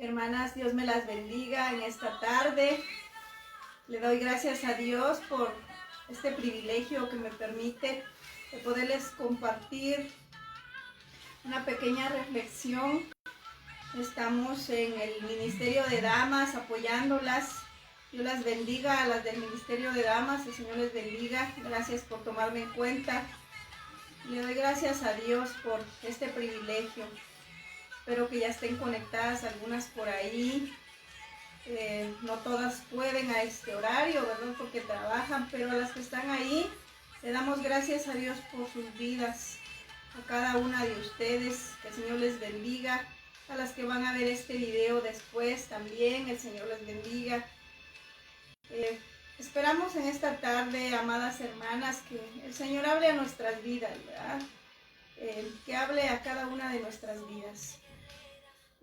Hermanas, Dios me las bendiga en esta tarde. Le doy gracias a Dios por este privilegio que me permite de poderles compartir una pequeña reflexión. Estamos en el Ministerio de Damas apoyándolas. Dios las bendiga a las del Ministerio de Damas, el Señor les bendiga. Gracias por tomarme en cuenta. Le doy gracias a Dios por este privilegio. Espero que ya estén conectadas algunas por ahí. No todas pueden a este horario, ¿verdad? Porque trabajan, pero a las que están ahí, le damos gracias a Dios por sus vidas. A cada una de ustedes, que el Señor les bendiga. A las que van a ver este video después también, el Señor les bendiga. Esperamos en esta tarde, amadas hermanas, que el Señor hable a nuestras vidas, ¿verdad? Que hable a cada una de nuestras vidas.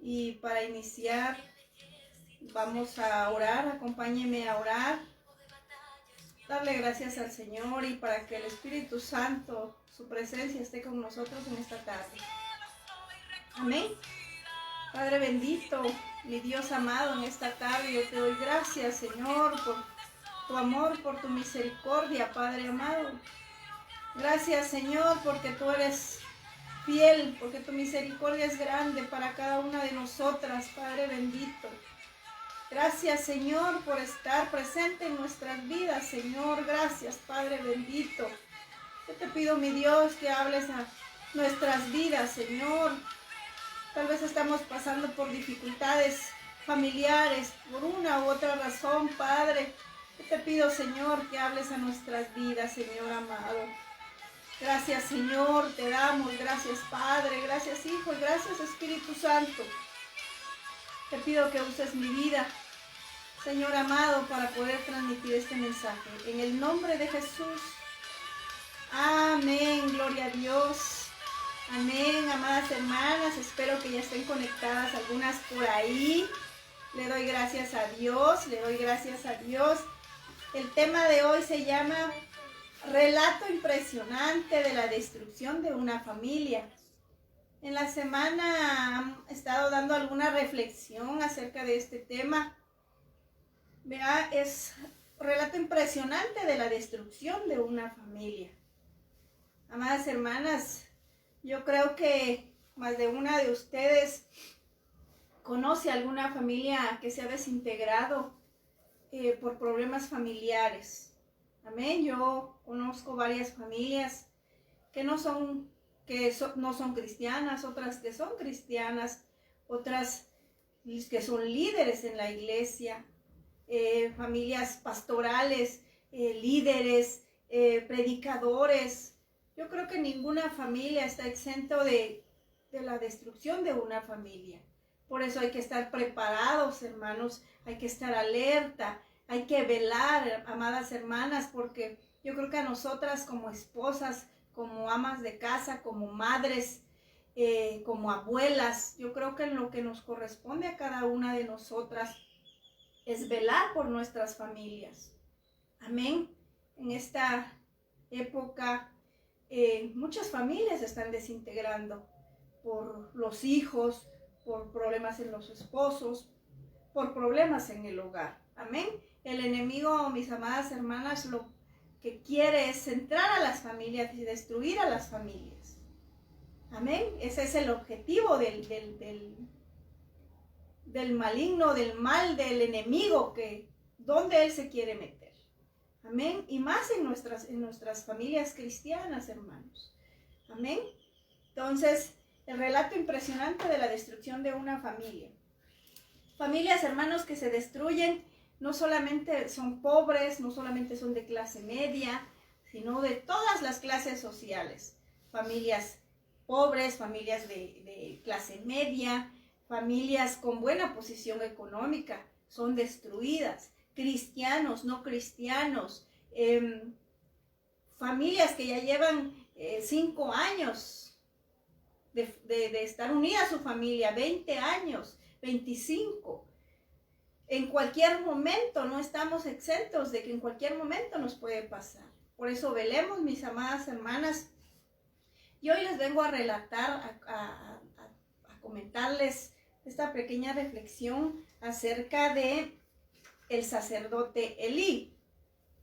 Y para iniciar, vamos a orar, acompáñenme a orar, darle gracias al Señor y para que el Espíritu Santo, su presencia esté con nosotros en esta tarde. Amén. Padre bendito, mi Dios amado, en esta tarde yo te doy gracias, Señor, por tu amor, por tu misericordia, Padre amado. Gracias, Señor, porque tú eres fiel, porque tu misericordia es grande para cada una de nosotras, Padre bendito. Gracias, Señor, por estar presente en nuestras vidas, Señor. Gracias, Padre bendito. Yo te pido, mi Dios, que hables a nuestras vidas, Señor. Tal vez estamos pasando por dificultades familiares, por una u otra razón, Padre. Yo te pido, Señor, que hables a nuestras vidas, Señor amado. Gracias, Señor, te damos. Gracias, Padre. Gracias, Hijo. Y gracias, Espíritu Santo. Te pido que uses mi vida, Señor amado, para poder transmitir este mensaje. En el nombre de Jesús. Amén. Gloria a Dios. Amén, amadas hermanas. Espero que ya estén conectadas algunas por ahí. Le doy gracias a Dios. Le doy gracias a Dios. El tema de hoy se llama Relato impresionante de la destrucción de una familia. En la semana he estado dando alguna reflexión acerca de este tema. Vea, es relato impresionante de la destrucción de una familia. Amadas hermanas, yo creo que más de una de ustedes conoce alguna familia que se ha desintegrado por problemas familiares. Amén. Yo conozco varias familias que no son cristianas, otras que son cristianas, otras que son líderes en la iglesia, familias pastorales, líderes, predicadores. Yo creo que ninguna familia está exento de la destrucción de una familia. Por eso hay que estar preparados, hermanos, hay que estar alerta, hay que velar, amadas hermanas, porque yo creo que a nosotras como esposas, como amas de casa, como madres, como abuelas, yo creo que lo que nos corresponde a cada una de nosotras es velar por nuestras familias. Amén. En esta época muchas familias se están desintegrando por los hijos, por problemas en los esposos, por problemas en el hogar. Amén. El enemigo, mis amadas hermanas, lo que quiere es entrar a las familias y destruir a las familias. Amén. Ese es el objetivo del maligno, del mal, del enemigo, donde él se quiere meter. Amén. Y más en nuestras familias cristianas, hermanos. Amén. Entonces, el relato impresionante de la destrucción de una familia. Familias, hermanos, que se destruyen, no solamente son pobres, no solamente son de clase media, sino de todas las clases sociales. Familias pobres, familias de clase media, familias con buena posición económica, son destruidas. Cristianos, no cristianos, familias que ya llevan 5 años de estar unida a su familia, 20 años, 25. En cualquier momento, no estamos exentos de que en cualquier momento nos puede pasar. Por eso velemos, mis amadas hermanas. Y hoy les vengo a relatar, a comentarles esta pequeña reflexión acerca de el sacerdote Elí.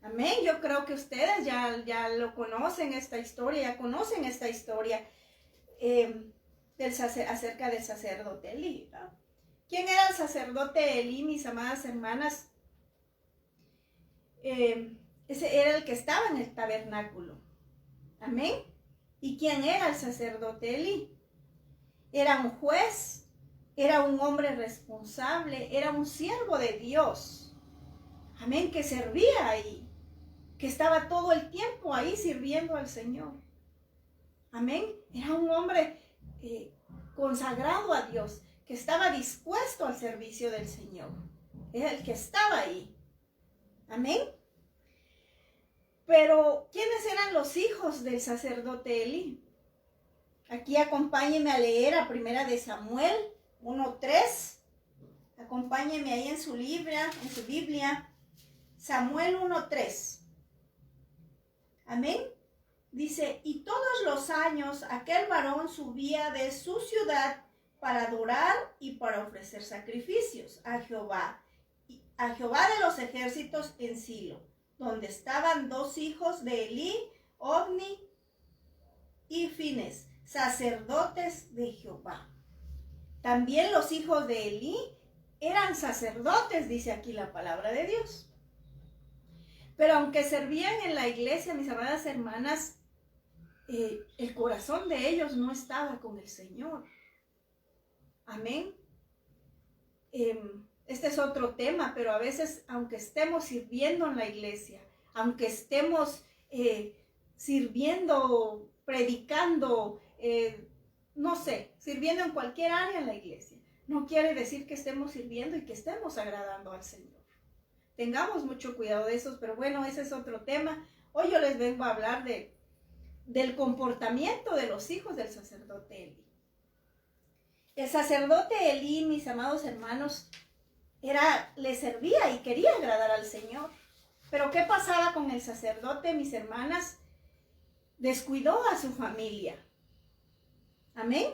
Amén. Yo creo que ustedes ya lo conocen esta historia, ya conocen esta historia acerca del sacerdote Elí, ¿no? ¿Quién era el sacerdote Elí, mis amadas hermanas? Ese era el que estaba en el tabernáculo. Amén. ¿Y quién era el sacerdote Elí? Era un juez, era un hombre responsable, era un siervo de Dios. Amén, que servía ahí, que estaba todo el tiempo ahí sirviendo al Señor. Amén. Era un hombre consagrado a Dios, que estaba dispuesto al servicio del Señor. Era el que estaba ahí. Amén. Pero, ¿quiénes eran los hijos del sacerdote Elí? Aquí acompáñenme a leer a Primera de Samuel 1:3. Acompáñenme ahí en su Biblia. Samuel 1:3. Amén. Dice, y todos los años aquel varón subía de su ciudad para adorar y para ofrecer sacrificios a Jehová de los ejércitos en Silo, donde estaban dos hijos de Elí, Ofni y Fines, sacerdotes de Jehová. También los hijos de Elí eran sacerdotes, dice aquí la palabra de Dios. Pero aunque servían en la iglesia, mis amadas hermanas, el corazón de ellos no estaba con el Señor. Amén. Este es otro tema, pero a veces, aunque estemos sirviendo en la iglesia, aunque estemos sirviendo, predicando, no sé, sirviendo en cualquier área en la iglesia, no quiere decir que estemos sirviendo y que estemos agradando al Señor. Tengamos mucho cuidado de eso, pero bueno, ese es otro tema. Hoy yo les vengo a hablar del comportamiento de los hijos del sacerdote Elí. El sacerdote Elí, mis amados hermanos, le servía y quería agradar al Señor. Pero ¿qué pasaba con el sacerdote, mis hermanas? Descuidó a su familia. Amén.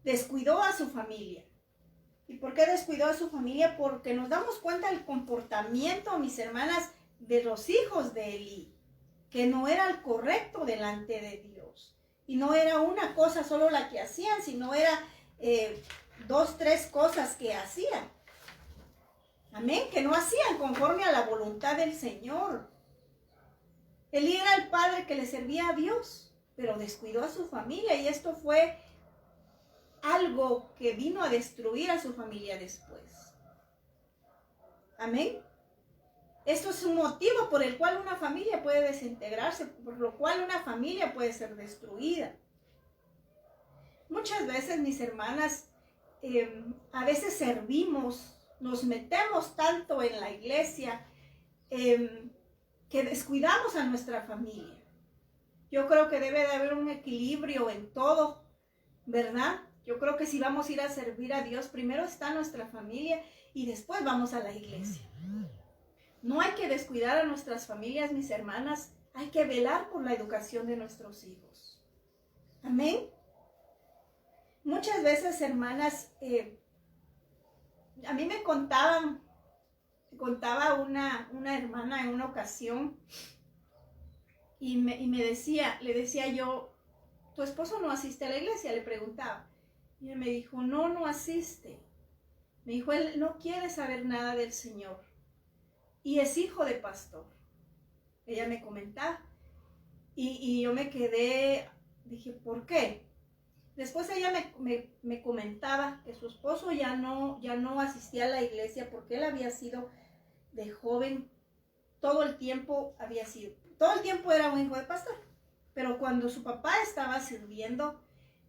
Descuidó a su familia. ¿Y por qué descuidó a su familia? Porque nos damos cuenta del comportamiento, mis hermanas, de los hijos de Elí, que no era el correcto delante de Dios. Y no era una cosa solo la que hacían, sino era 2, 3 cosas que hacían. Amén, que no hacían conforme a la voluntad del Señor. Elí era el padre que le servía a Dios, pero descuidó a su familia, y esto fue algo que vino a destruir a su familia después. Amén. Esto es un motivo por el cual una familia puede desintegrarse, por lo cual una familia puede ser destruida. Muchas veces, mis hermanas, a veces servimos, nos metemos tanto en la iglesia que descuidamos a nuestra familia. Yo creo que debe de haber un equilibrio en todo, ¿verdad? Yo creo que si vamos a ir a servir a Dios, primero está nuestra familia y después vamos a la iglesia. No hay que descuidar a nuestras familias, mis hermanas. Hay que velar por la educación de nuestros hijos. Amén. Muchas veces, hermanas, a mí me contaba una hermana en una ocasión y le decía yo, ¿tu esposo no asiste a la iglesia? Le preguntaba. Y ella me dijo, no asiste. Me dijo, él no quiere saber nada del Señor. Y es hijo de pastor. Ella me comentaba. Y yo me quedé, dije, ¿por qué? Después ella me comentaba que su esposo ya no asistía a la iglesia porque él había sido de joven, todo el tiempo era un hijo de pastor. Pero cuando su papá estaba sirviendo,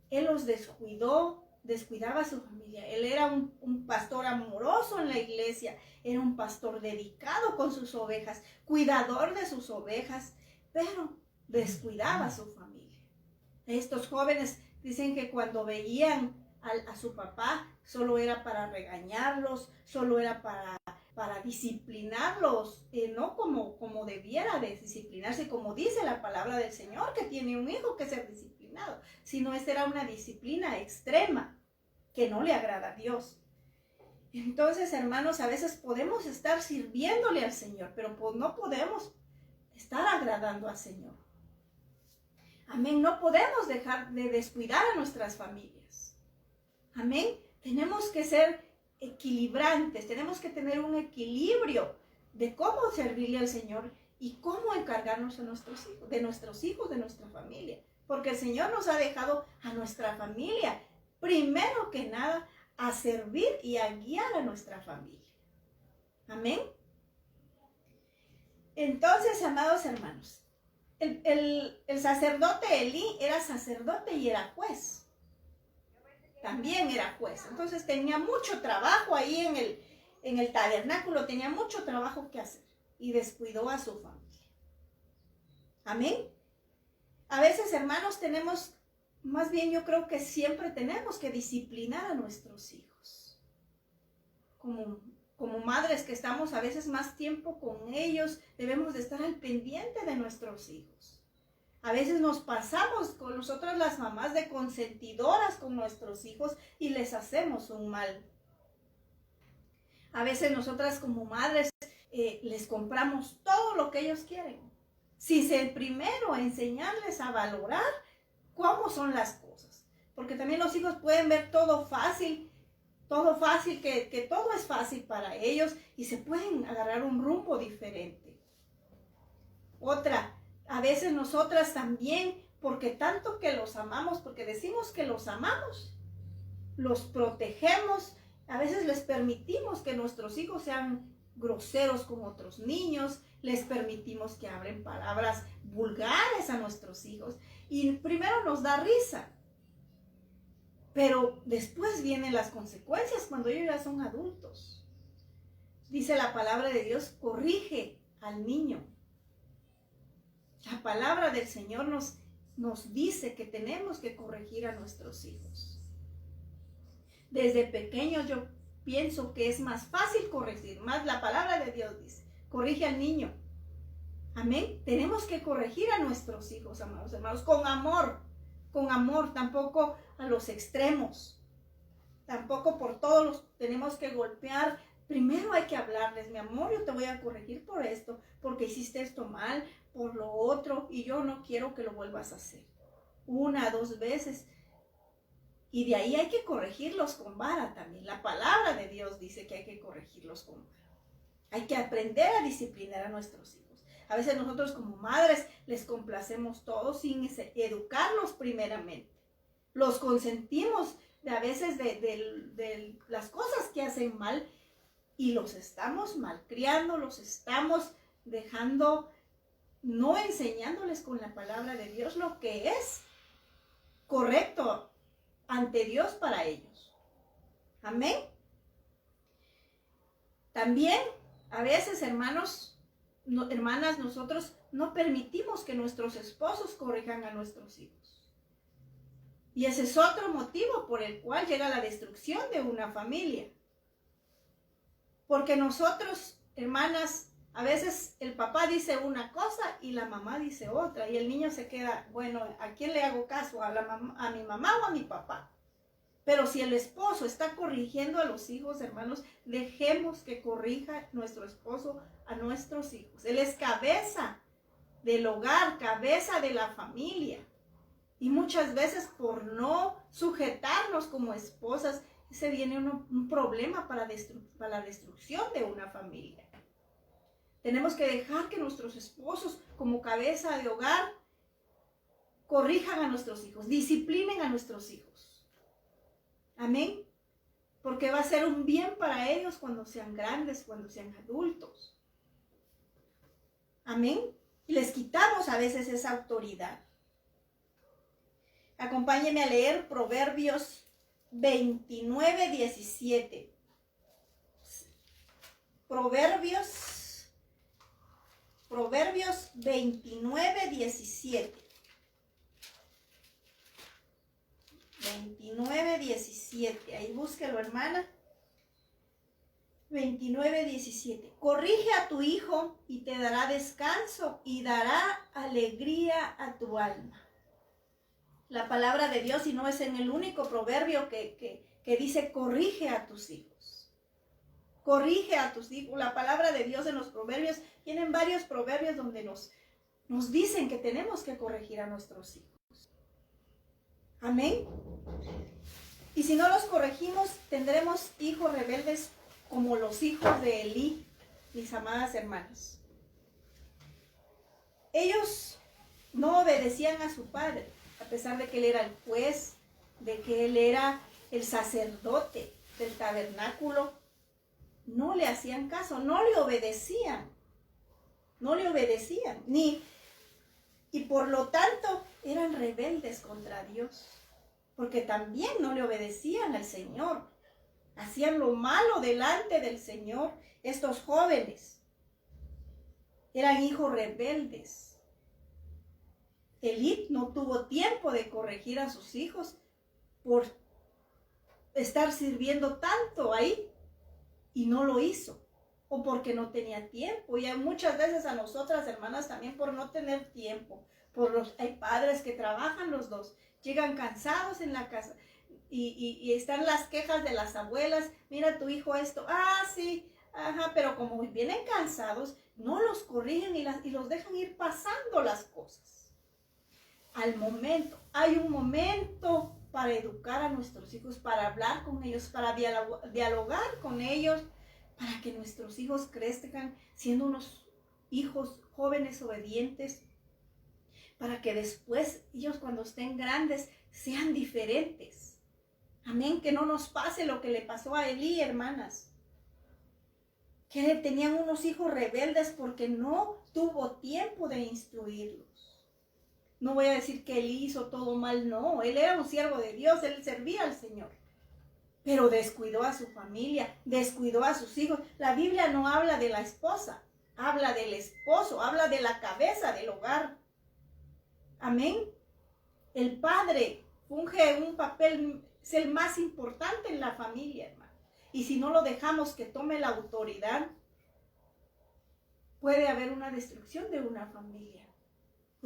él los descuidaba a su familia. Él era un pastor amoroso en la iglesia, era un pastor dedicado con sus ovejas, cuidador de sus ovejas, pero descuidaba a su familia. Estos jóvenes dicen que cuando veían a su papá, solo era para regañarlos, solo era para disciplinarlos, no como debiera de disciplinarse, como dice la palabra del Señor, que tiene un hijo que ser disciplinado, sino esta era una disciplina extrema. que no le agrada a Dios. Entonces, hermanos, a veces podemos estar sirviéndole al Señor, pero no podemos estar agradando al Señor. Amén. No podemos dejar de descuidar a nuestras familias. Amén. Tenemos que ser equilibrantes, tenemos que tener un equilibrio de cómo servirle al Señor y cómo encargarnos de nuestros hijos, de nuestra familia. Porque el Señor nos ha dejado a nuestra familia, primero que nada, a servir y a guiar a nuestra familia. Amén. Entonces, amados hermanos, el sacerdote Elí era sacerdote y era juez. También era juez. Entonces tenía mucho trabajo ahí en el tabernáculo, tenía mucho trabajo que hacer y descuidó a su familia. Amén. A veces, hermanos, más bien yo creo que siempre tenemos que disciplinar a nuestros hijos. Como madres que estamos a veces más tiempo con ellos, debemos de estar al pendiente de nuestros hijos. A veces nos pasamos con nosotras las mamás de consentidoras con nuestros hijos y les hacemos un mal. A veces nosotras como madres les compramos todo lo que ellos quieren, sin ser primero enseñarles a valorar cómo son las cosas. Porque también los hijos pueden ver todo fácil, que todo es fácil para ellos y se pueden agarrar un rumbo diferente. Otra, a veces nosotras también, porque tanto que los amamos, porque decimos que los amamos, los protegemos, a veces les permitimos que nuestros hijos sean groseros con otros niños, les permitimos que hablen palabras vulgares a nuestros hijos y primero nos da risa, pero después vienen las consecuencias cuando ellos ya son adultos. Dice la palabra de Dios, corrige al niño. La palabra del Señor nos dice que tenemos que corregir a nuestros hijos. Desde pequeños yo pienso que es más fácil corregir, más la palabra de Dios dice, corrige al niño. Amén. Tenemos que corregir a nuestros hijos, amados hermanos, con amor, tampoco a los extremos, tampoco por todos los tenemos que golpear. Primero hay que hablarles, mi amor, yo te voy a corregir por esto, porque hiciste esto mal, por lo otro, y yo no quiero que lo vuelvas a hacer. 1, 2 veces. Y de ahí hay que corregirlos con vara también. La palabra de Dios dice que hay que corregirlos con vara. Hay que aprender a disciplinar a nuestros hijos. A veces nosotros como madres les complacemos todos sin educarlos primeramente. Los consentimos a veces de las cosas que hacen mal y los estamos malcriando, los estamos dejando, no enseñándoles con la palabra de Dios lo que es correcto ante Dios para ellos. Amén. También a veces, hermanas, nosotros no permitimos que nuestros esposos corrijan a nuestros hijos. Y ese es otro motivo por el cual llega la destrucción de una familia. Porque nosotros, hermanas, a veces el papá dice una cosa y la mamá dice otra. Y el niño se queda, bueno, ¿a quién le hago caso? ¿A mi mamá o a mi papá? Pero si el esposo está corrigiendo a los hijos, hermanos, dejemos que corrija nuestro esposo a nuestros hijos. Él es cabeza del hogar, cabeza de la familia. Y muchas veces por no sujetarnos como esposas, se viene un problema para la destrucción de una familia. Tenemos que dejar que nuestros esposos, como cabeza de hogar, corrijan a nuestros hijos, disciplinen a nuestros hijos. Amén. Porque va a ser un bien para ellos cuando sean grandes, cuando sean adultos. Amén. Y les quitamos a veces esa autoridad. Acompáñenme a leer Proverbios 29:17. Proverbios 29:17. 29:17. Ahí búsquelo, hermana. 29:17. Corrige a tu hijo y te dará descanso y dará alegría a tu alma. La palabra de Dios, y no es en el único proverbio que que dice, corrige a tus hijos. Corrige a tus hijos. La palabra de Dios en los proverbios, tienen varios proverbios donde nos dicen que tenemos que corregir a nuestros hijos. Amén. Y si no los corregimos, tendremos hijos rebeldes como los hijos de Elí, mis amadas hermanas. Ellos no obedecían a su padre, a pesar de que él era el juez, de que él era el sacerdote del tabernáculo. No le hacían caso, no le obedecían. Y por lo tanto eran rebeldes contra Dios, porque también no le obedecían al Señor. Hacían lo malo delante del Señor. Estos jóvenes eran hijos rebeldes. Elí no tuvo tiempo de corregir a sus hijos por estar sirviendo tanto ahí, y no lo hizo, o porque no tenía tiempo. Y hay muchas veces a nosotras, hermanas, también por no tener tiempo. Hay padres que trabajan los dos, llegan cansados en la casa, y están las quejas de las abuelas, mira tu hijo esto, sí, ajá, pero como vienen cansados, no los corrigen y los dejan ir pasando las cosas. Hay un momento para educar a nuestros hijos, para hablar con ellos, para dialogar con ellos, para que nuestros hijos crezcan siendo unos hijos jóvenes obedientes, para que después ellos cuando estén grandes sean diferentes. Amén, que no nos pase lo que le pasó a Elí, hermanas, que tenían unos hijos rebeldes porque no tuvo tiempo de instruirlos. No voy a decir que él hizo todo mal, no. Él era un siervo de Dios, él servía al Señor. Pero descuidó a su familia, descuidó a sus hijos. La Biblia no habla de la esposa, habla del esposo, habla de la cabeza del hogar. Amén. El padre funge un papel, es el más importante en la familia, hermano. Y si no lo dejamos que tome la autoridad, puede haber una destrucción de una familia.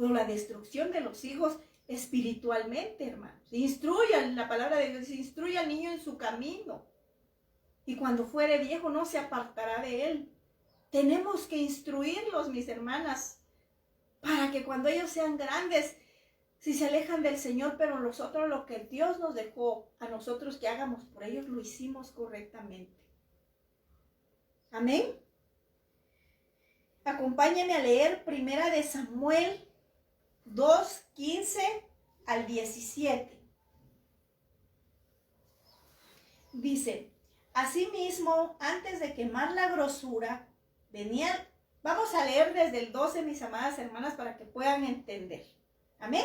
O la destrucción de los hijos espiritualmente, hermanos. Instruyan, la palabra de Dios dice, instruye al niño en su camino, y cuando fuere viejo no se apartará de él. Tenemos que instruirlos, mis hermanas, para que cuando ellos sean grandes, si se alejan del Señor, pero nosotros lo que Dios nos dejó a nosotros que hagamos por ellos, lo hicimos correctamente. Amén. Acompáñenme a leer 1 Samuel 2:15 al 17. Dice, asimismo, antes de quemar la grosura, venían, vamos a leer desde el 12, mis amadas hermanas, para que puedan entender. Amén.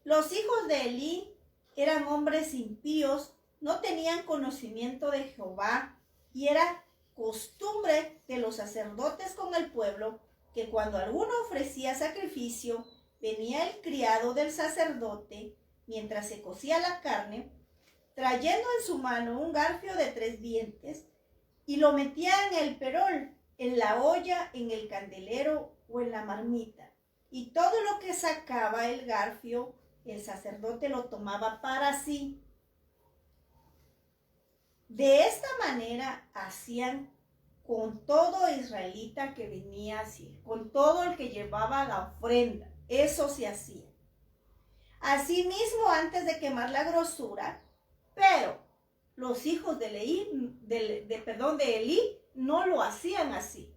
Los hijos de Elí eran hombres impíos, no tenían conocimiento de Jehová, y era costumbre de los sacerdotes con el pueblo que cuando alguno ofrecía sacrificio, venía el criado del sacerdote, mientras se cocía la carne, trayendo en su mano un garfio de 3 dientes, y lo metía en el perol, en la olla, en el candelero o en la marmita. Y todo lo que sacaba el garfio, el sacerdote lo tomaba para sí. De esta manera hacían con todo israelita que venía así, con todo el que llevaba la ofrenda. Eso se hacía. Asimismo, antes de quemar la grosura, pero los hijos de Elí no lo hacían así.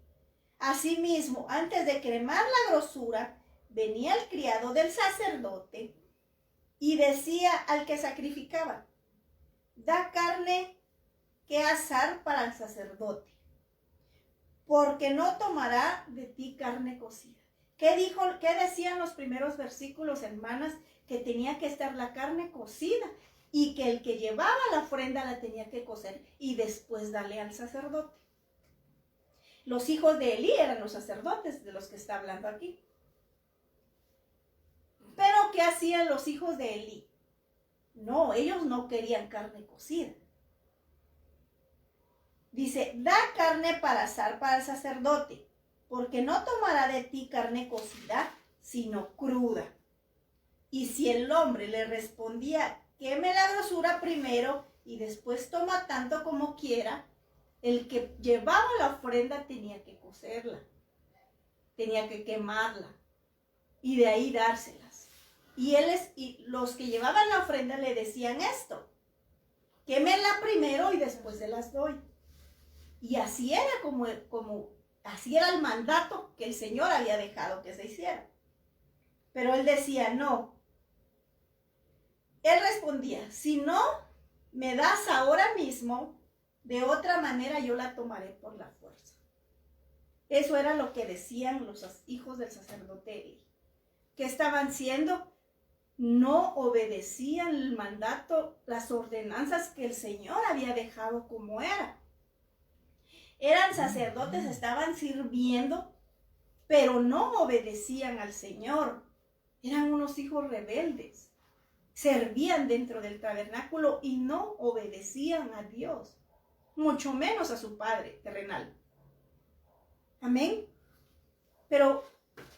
Asimismo, antes de quemar la grosura, venía el criado del sacerdote y decía al que sacrificaba, da carne que asar para el sacerdote, porque no tomará de ti carne cocida. ¿Qué decían los primeros versículos, hermanas? Que tenía que estar la carne cocida y que el que llevaba la ofrenda la tenía que cocer y después darle al sacerdote. Los hijos de Elí eran los sacerdotes de los que está hablando aquí. Pero ¿qué hacían los hijos de Elí? No, ellos no querían carne cocida. Dice, da carne para asar para el sacerdote, porque no tomará de ti carne cocida, sino cruda. Y si el hombre le respondía, queme la grosura primero y después toma tanto como quiera, el que llevaba la ofrenda tenía que cocerla, tenía que quemarla y de ahí dárselas. Y los que llevaban la ofrenda le decían esto: quémenla primero y después se las doy. Y así era así era el mandato que el Señor había dejado que se hiciera. Pero él decía, no. Él respondía, si no me das ahora mismo, de otra manera yo la tomaré por la fuerza. Eso era lo que decían los hijos del sacerdote Eli. ¿Qué estaban haciendo? No obedecían el mandato, las ordenanzas que el Señor había dejado como era. Eran sacerdotes, estaban sirviendo, pero no obedecían al Señor. Eran unos hijos rebeldes. Servían dentro del tabernáculo y no obedecían a Dios, mucho menos a su Padre terrenal. Amén. Pero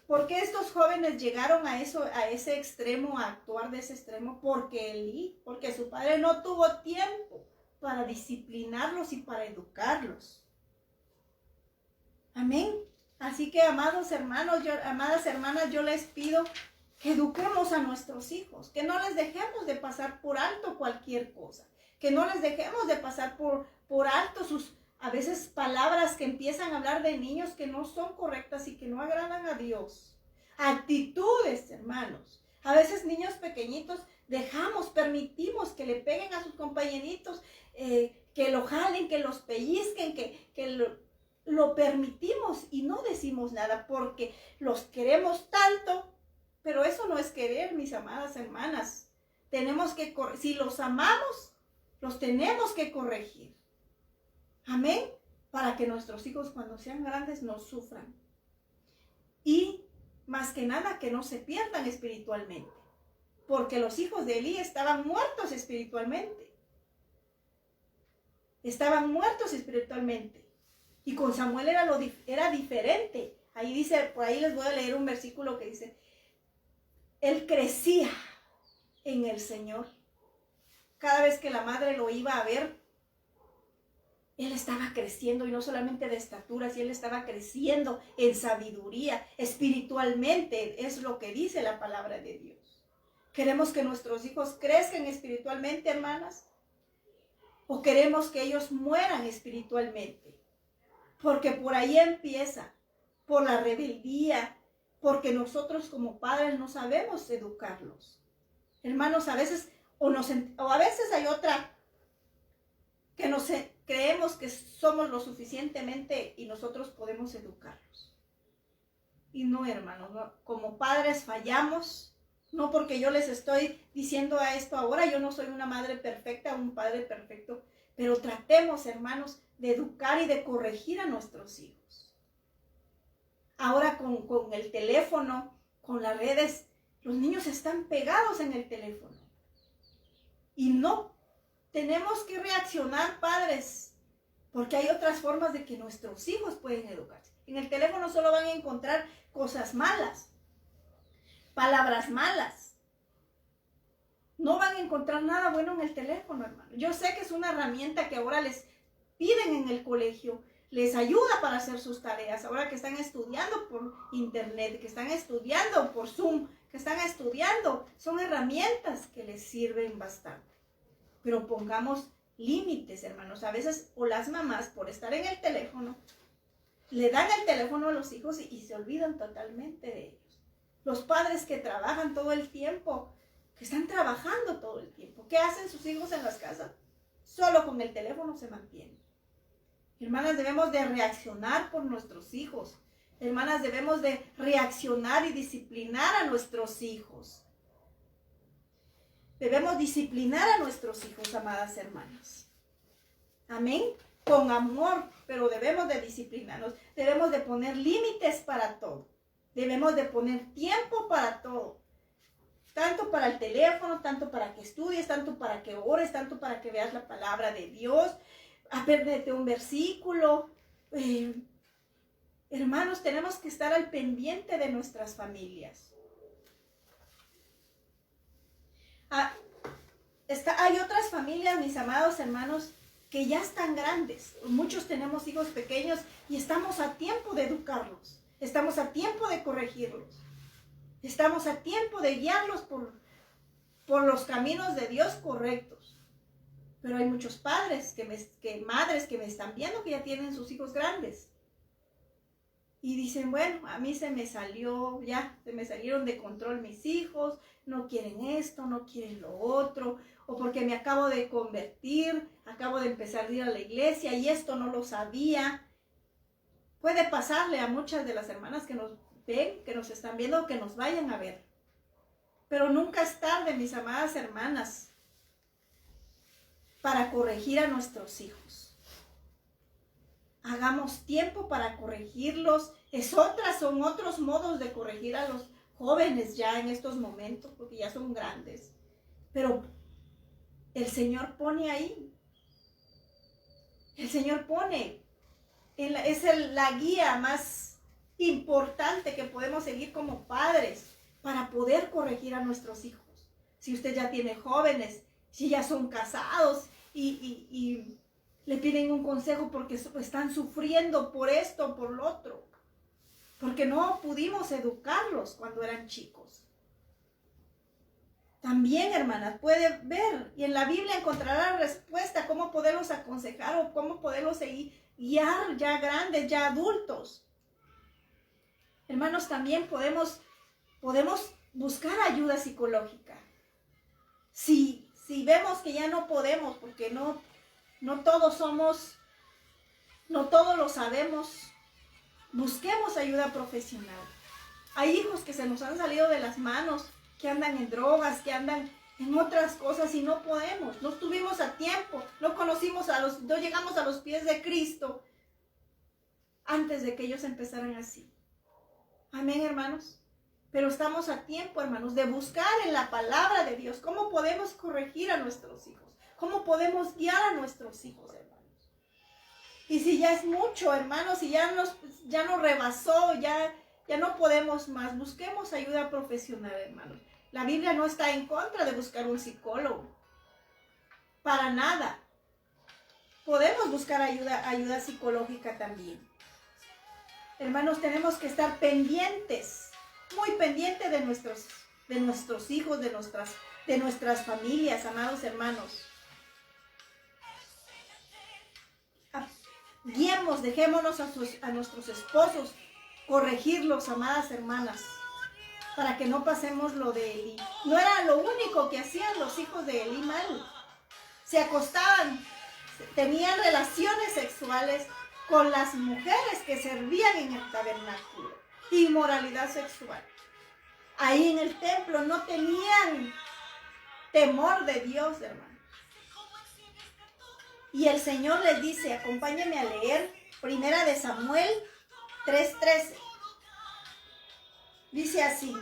¿por qué estos jóvenes llegaron a ese extremo, a actuar de ese extremo? Porque su padre no tuvo tiempo para disciplinarlos y para educarlos. Amén. Así que, amados hermanos, amadas hermanas, yo les pido que eduquemos a nuestros hijos, que no les dejemos de pasar por alto cualquier cosa, que no les dejemos de pasar por alto sus, a veces, palabras que empiezan a hablar de niños que no son correctas y que no agradan a Dios. Actitudes, hermanos. A veces niños pequeñitos permitimos que le peguen a sus compañeritos, que lo jalen, que los pellizquen, que lo permitimos y no decimos nada porque los queremos tanto. Pero eso no es querer, mis amadas hermanas. Si los amamos, los tenemos que corregir. Amén. Para que nuestros hijos cuando sean grandes no sufran. Y más que nada que no se pierdan espiritualmente. Porque los hijos de Elí estaban muertos espiritualmente. Estaban muertos espiritualmente. Y con Samuel era diferente. Ahí dice, por ahí les voy a leer un versículo que dice, él crecía en el Señor. Cada vez que la madre lo iba a ver, él estaba creciendo, y no solamente de estatura, sino él estaba creciendo en sabiduría, espiritualmente, es lo que dice la palabra de Dios. ¿Queremos que nuestros hijos crezcan espiritualmente, hermanas? ¿O queremos que ellos mueran espiritualmente? Porque por ahí empieza, por la rebeldía, porque nosotros como padres no sabemos educarlos. Hermanos, a veces, o a veces hay otra, que creemos que somos lo suficientemente y nosotros podemos educarlos. Y no, hermanos, no. Como padres fallamos, no porque yo les estoy diciendo a esto ahora, yo no soy una madre perfecta, un padre perfecto, pero tratemos, hermanos, de educar y de corregir a nuestros hijos. Ahora con el teléfono, con las redes, los niños están pegados en el teléfono. Y no tenemos que reaccionar, padres, porque hay otras formas de que nuestros hijos pueden educarse. En el teléfono solo van a encontrar cosas malas, palabras malas. No van a encontrar nada bueno en el teléfono, hermano. Yo sé que es una herramienta que ahora les piden en el colegio, les ayuda para hacer sus tareas, ahora que están estudiando por internet, que están estudiando por Zoom, que están estudiando, son herramientas que les sirven bastante. Pero pongamos límites, hermanos. A veces, o las mamás, por estar en el teléfono, le dan el teléfono a los hijos y se olvidan totalmente de ellos. Los padres que trabajan todo el tiempo, que están trabajando todo el tiempo, ¿qué hacen sus hijos en las casas? Solo con el teléfono se mantienen. Hermanas, debemos de reaccionar por nuestros hijos. Hermanas, debemos de reaccionar y disciplinar a nuestros hijos. Debemos disciplinar a nuestros hijos, amadas hermanas. Amén. Con amor, pero debemos de disciplinarnos. Debemos de poner límites para todo. Debemos de poner tiempo para todo. Tanto para el teléfono, tanto para que estudies, tanto para que ores, tanto para que veas la palabra de Dios. Apréndete un versículo. Hermanos, tenemos que estar al pendiente de nuestras familias. hay otras familias, mis amados hermanos, que ya están grandes. Muchos tenemos hijos pequeños y estamos a tiempo de educarlos. Estamos a tiempo de corregirlos. Estamos a tiempo de guiarlos por los caminos de Dios correctos. Pero hay muchos padres, madres que me están viendo que ya tienen sus hijos grandes. Y dicen, bueno, a mí se me salieron de control mis hijos, no quieren esto, no quieren lo otro, o porque me acabo de convertir, acabo de empezar a ir a la iglesia y esto no lo sabía. Puede pasarle a muchas de las hermanas que nos ven, que nos están viendo, que nos vayan a ver. Pero nunca es tarde, mis amadas hermanas, para corregir a nuestros hijos. Hagamos tiempo para corregirlos. Son otros modos de corregir a los jóvenes ya en estos momentos, porque ya son grandes. Pero el Señor pone ahí. El Señor pone. Es la guía más importante que podemos seguir como padres para poder corregir a nuestros hijos. Si usted ya tiene jóvenes, si ya son casados y le piden un consejo porque están sufriendo por esto, por lo otro. Porque no pudimos educarlos cuando eran chicos. También, hermanas, puede ver y en la Biblia encontrará la respuesta cómo poderlos aconsejar o cómo poderlos guiar ya grandes, ya adultos. Hermanos, también podemos buscar ayuda psicológica. Si vemos que ya no podemos, porque no todos lo sabemos, busquemos ayuda profesional. Hay hijos que se nos han salido de las manos, que andan en drogas, que andan en otras cosas y no podemos, no estuvimos a tiempo, no llegamos a los pies de Cristo antes de que ellos empezaran así. Amén, hermanos. Pero estamos a tiempo, hermanos, de buscar en la palabra de Dios cómo podemos corregir a nuestros hijos, cómo podemos guiar a nuestros hijos, hermanos. Y si ya es mucho, hermanos, si ya nos rebasó, ya no podemos más, busquemos ayuda profesional, hermanos. La Biblia no está en contra de buscar un psicólogo. Para nada. Podemos buscar ayuda psicológica también. Hermanos, tenemos que estar pendientes, muy pendientes de nuestros hijos, de nuestras familias, amados hermanos. Guiemos, dejémonos a nuestros esposos corregirlos, amadas hermanas, para que no pasemos lo de Elí. No era lo único que hacían los hijos de Elí mal. Se acostaban, tenían relaciones sexuales con las mujeres que servían en el tabernáculo. Inmoralidad sexual. Ahí en el templo no tenían temor de Dios, hermano. Y el Señor les dice, acompáñenme a leer 1 Samuel 3:13. Dice así.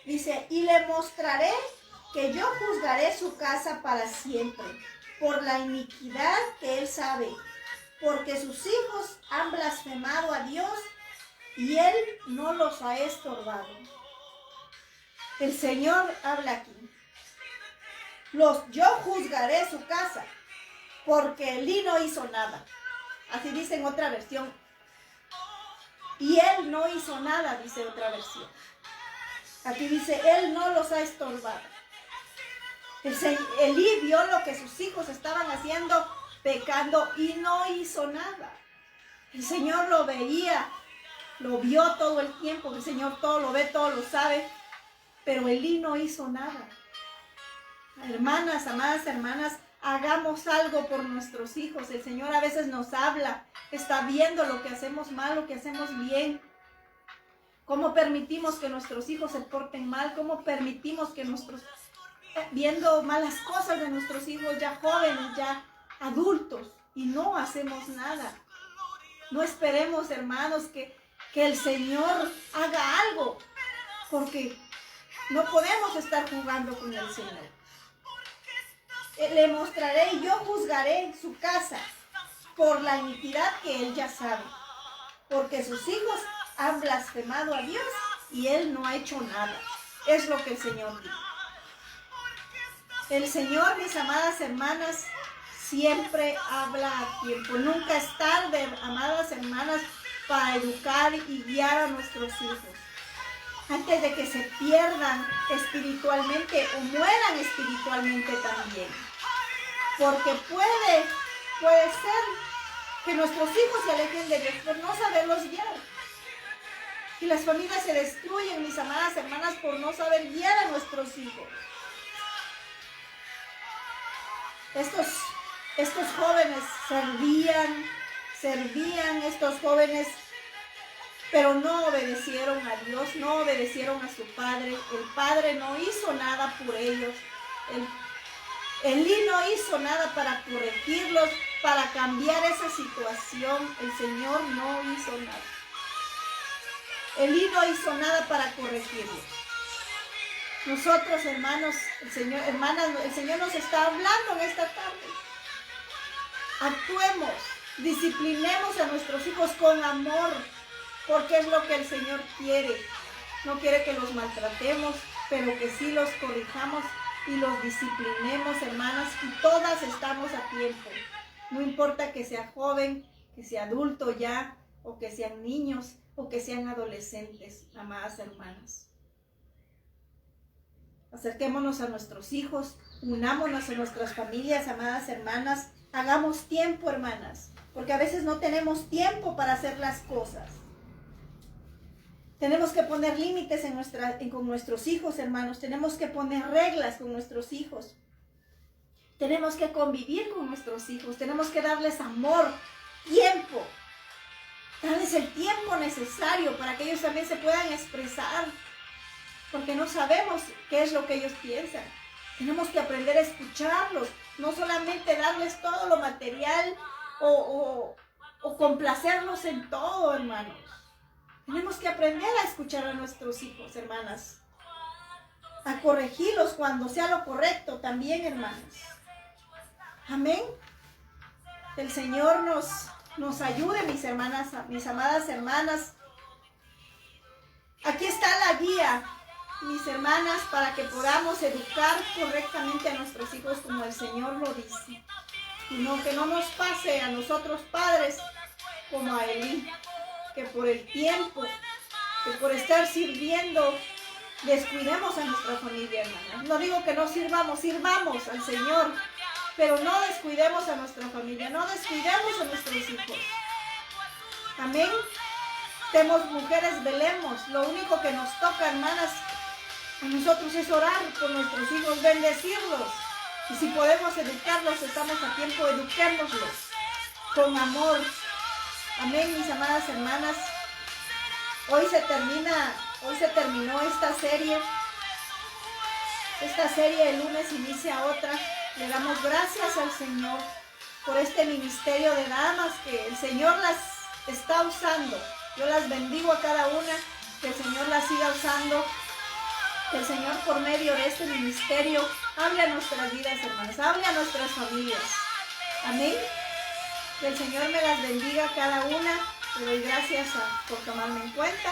Dice, y le mostraré que yo juzgaré su casa para siempre, por la iniquidad que él sabe, porque sus hijos han blasfemado a Dios y él no los ha estorbado. El Señor habla aquí. Yo juzgaré su casa, porque Elí no hizo nada. Así dice en otra versión. Y él no hizo nada, dice otra versión. Aquí dice, él no los ha estorbado. Elí vio lo que sus hijos estaban haciendo, pecando, y no hizo nada. El Señor lo veía, lo vio todo el tiempo. El Señor todo lo ve, todo lo sabe. Pero Elí no hizo nada. Hermanas, amadas hermanas, hagamos algo por nuestros hijos. El Señor a veces nos habla, está viendo lo que hacemos mal, lo que hacemos bien. ¿Cómo permitimos que nuestros hijos se porten mal? ¿Cómo permitimos que viendo malas cosas de nuestros hijos ya jóvenes, ya adultos, y no hacemos nada? No esperemos, hermanos, que el Señor haga algo, porque no podemos estar jugando con el Señor. Le mostraré y yo juzgaré su casa por la iniquidad que él ya sabe, porque sus hijos han blasfemado a Dios y él no ha hecho nada. Es lo que el Señor dice. El Señor, mis amadas hermanas, siempre habla a tiempo. Nunca es tarde, amadas hermanas, para educar y guiar a nuestros hijos. Antes de que se pierdan espiritualmente o mueran espiritualmente también. Porque puede ser que nuestros hijos se alejen de Dios por no saberlos guiar. Y las familias se destruyen, mis amadas hermanas, por no saber guiar a nuestros hijos. Estos jóvenes servían estos jóvenes, pero no obedecieron a Dios, no obedecieron a su padre. El padre no hizo nada por ellos. Elí no hizo nada para corregirlos, para cambiar esa situación. El Señor no hizo nada. Elí no hizo nada para corregirlos. Nosotros, hermanos, el Señor nos está hablando en esta tarde. Actuemos, disciplinemos a nuestros hijos con amor, porque es lo que el Señor quiere. No quiere que los maltratemos, pero que sí los corrijamos y los disciplinemos, hermanas, y todas estamos a tiempo. No importa que sea joven, que sea adulto ya, o que sean niños, o que sean adolescentes, amadas hermanas. Acerquémonos a nuestros hijos, unámonos a nuestras familias, amadas hermanas. Hagamos tiempo, hermanas, porque a veces no tenemos tiempo para hacer las cosas. Tenemos que poner límites con nuestros hijos, hermanos. Tenemos que poner reglas con nuestros hijos. Tenemos que convivir con nuestros hijos. Tenemos que darles amor, tiempo. Darles el tiempo necesario para que ellos también se puedan expresar. Porque no sabemos qué es lo que ellos piensan. Tenemos que aprender a escucharlos. No solamente darles todo lo material o complacerlos en todo, hermanos. Tenemos que aprender a escuchar a nuestros hijos, hermanas. A corregirlos cuando sea lo correcto también, hermanos. Amén. El Señor nos ayude, mis hermanas, mis amadas hermanas. Aquí está la guía, mis hermanas, para que podamos educar correctamente a nuestros hijos como el Señor lo dice. Y que no nos pase a nosotros padres como a Elí, que por el tiempo, que por estar sirviendo, descuidemos a nuestra familia, hermanas. No digo que no sirvamos al Señor, pero no descuidemos a nuestra familia, no descuidemos a nuestros hijos. Amén. Somos mujeres, velemos. Lo único que nos toca, hermanas, a nosotros es orar por nuestros hijos, bendecirlos. Y si podemos educarlos, estamos a tiempo, eduquémoslos con amor. Amén, mis amadas hermanas. Hoy se terminó esta serie. Esta serie el lunes inicia otra. Le damos gracias al Señor por este ministerio de damas que el Señor las está usando. Yo las bendigo a cada una, que el Señor las siga usando. Que el Señor por medio de este ministerio hable a nuestras vidas, hermanas, hable a nuestras familias. Amén. Que el Señor me las bendiga a cada una. Le doy gracias por tomarme en cuenta.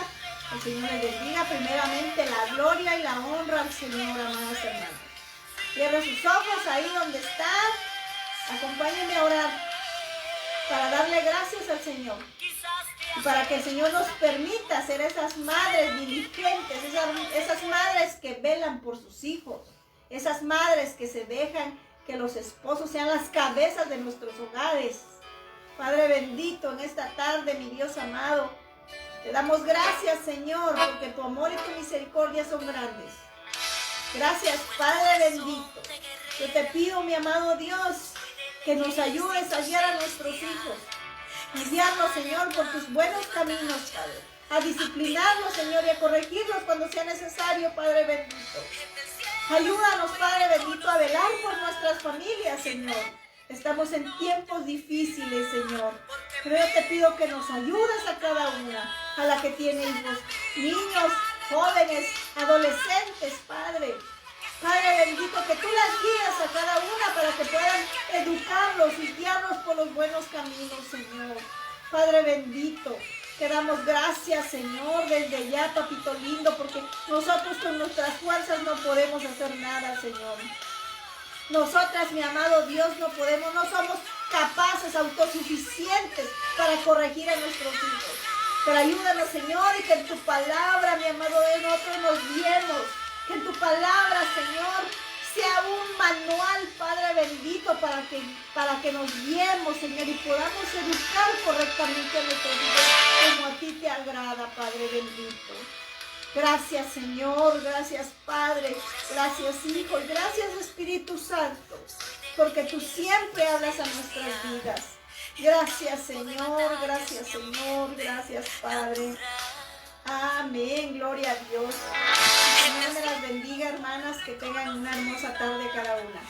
El Señor les bendiga. Primeramente la gloria y la honra al Señor, amadas hermanas. Cierre sus ojos ahí donde están. Acompáñenme a orar para darle gracias al Señor. Y para que el Señor nos permita ser esas madres diligentes, esas madres que velan por sus hijos, esas madres que se dejan que los esposos sean las cabezas de nuestros hogares. Padre bendito, en esta tarde, mi Dios amado, te damos gracias, Señor, porque tu amor y tu misericordia son grandes. Gracias, Padre bendito. Yo te pido, mi amado Dios, que nos ayudes a guiar a nuestros hijos. Guiarlos, Señor, por tus buenos caminos, Padre. A disciplinarlos, Señor, y a corregirlos cuando sea necesario, Padre bendito. Ayúdanos, Padre bendito, a velar por nuestras familias, Señor. Estamos en tiempos difíciles, Señor. Pero yo te pido que nos ayudes a cada una, a la que tiene hijos, niños, jóvenes, adolescentes, Padre. Padre bendito, que tú las guías a cada una para que puedan educarlos y guiarlos por los buenos caminos, Señor. Padre bendito, te damos gracias, Señor, desde ya, papito lindo, porque nosotros con nuestras fuerzas no podemos hacer nada, Señor. Nosotras, mi amado Dios, no somos capaces, autosuficientes para corregir a nuestros hijos. Pero ayúdanos, Señor, y que en tu palabra, mi amado Dios, nosotros nos guiemos. Que en tu palabra, Señor, sea un manual, Padre bendito, para que nos guiemos, Señor, y podamos educar correctamente a nuestros hijos como a ti te agrada, Padre bendito. Gracias, Señor, gracias, Padre, gracias, Hijo, y gracias, Espíritu Santo, porque tú siempre hablas a nuestras vidas. Gracias, Señor, gracias, Señor, gracias, Padre. Amén, gloria a Dios. Que el Señor me las bendiga, hermanas, que tengan una hermosa tarde cada una.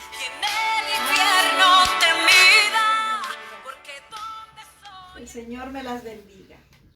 El Señor me las bendiga.